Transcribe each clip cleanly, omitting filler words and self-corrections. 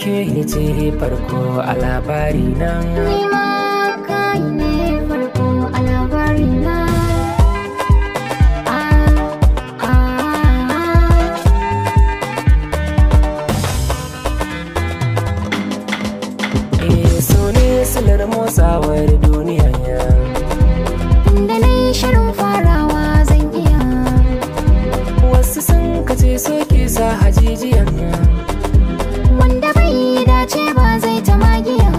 ke ce farko a labari na. Ni ma kai ne farko a labari na. So ne silar motsawar duniya ya. Inda na yi shirin farawa zan iya. Wasu sun kace so ke sa hajijiya. Wanda bai dace ba zai ta magiya.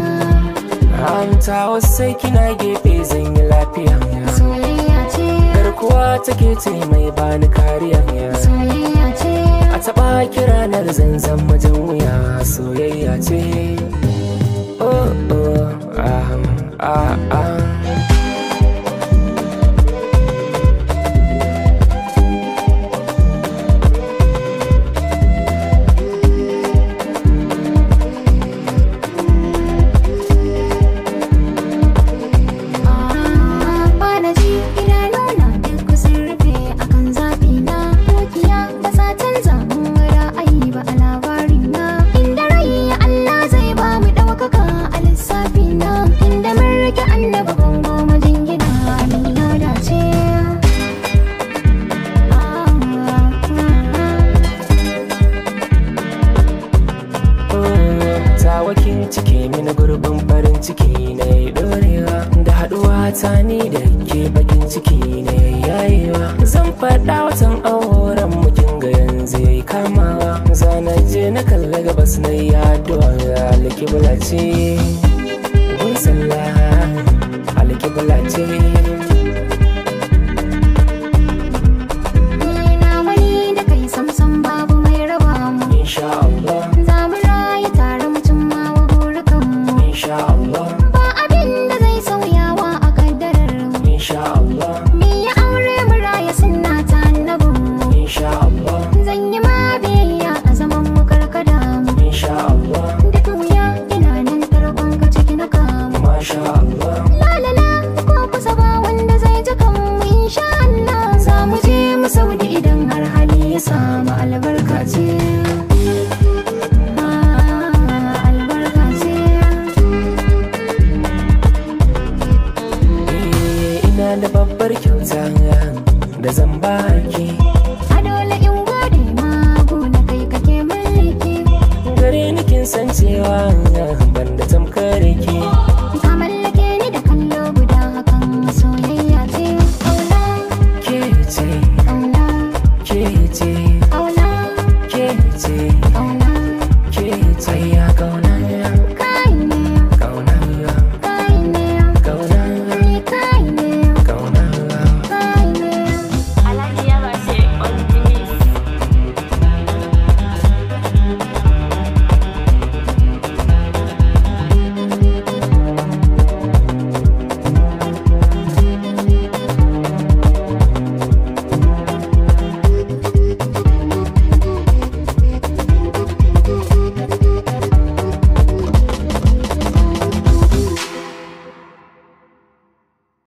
Amta wasu sai kina gefe zan yi lafiya. Soyayya ce. Garkuwa take ce mai bani kariya. Soyayya ce. A taɓa kiranar zanzan majan wuya. Soyayya ce. Oh oh ah. Tawakin ciki mini gurbin farin ciki na yi dorewa da haduwa ta ni da ke bakin ciki ne yayewa. Zan faɗa watan auren mukin ga yanzu yayi kamawa. Zana je na kalla gabas na yi addu'a alkibla ce gun sallah alkibla ce. Ba abin da zai sauyawa a kaddarar mu. Insha Allah. Ni ya aure mu raya sunna ta annabin mu. Insha Allah. Zan yi ma biyayya a zaman mu karkada mu. Insha Allah. Duk wuya ina nan tarkon ka ciki na kamu. Masha Allah. La ko kusa ba wanda zai ji kan mu. Insha Allah za mu je mu Saudi idan har hali ya samu albarka ce. Da babbar kyauta da zan baki. A dole in gode ma na kai kake mulki. Gare ni kin san cewa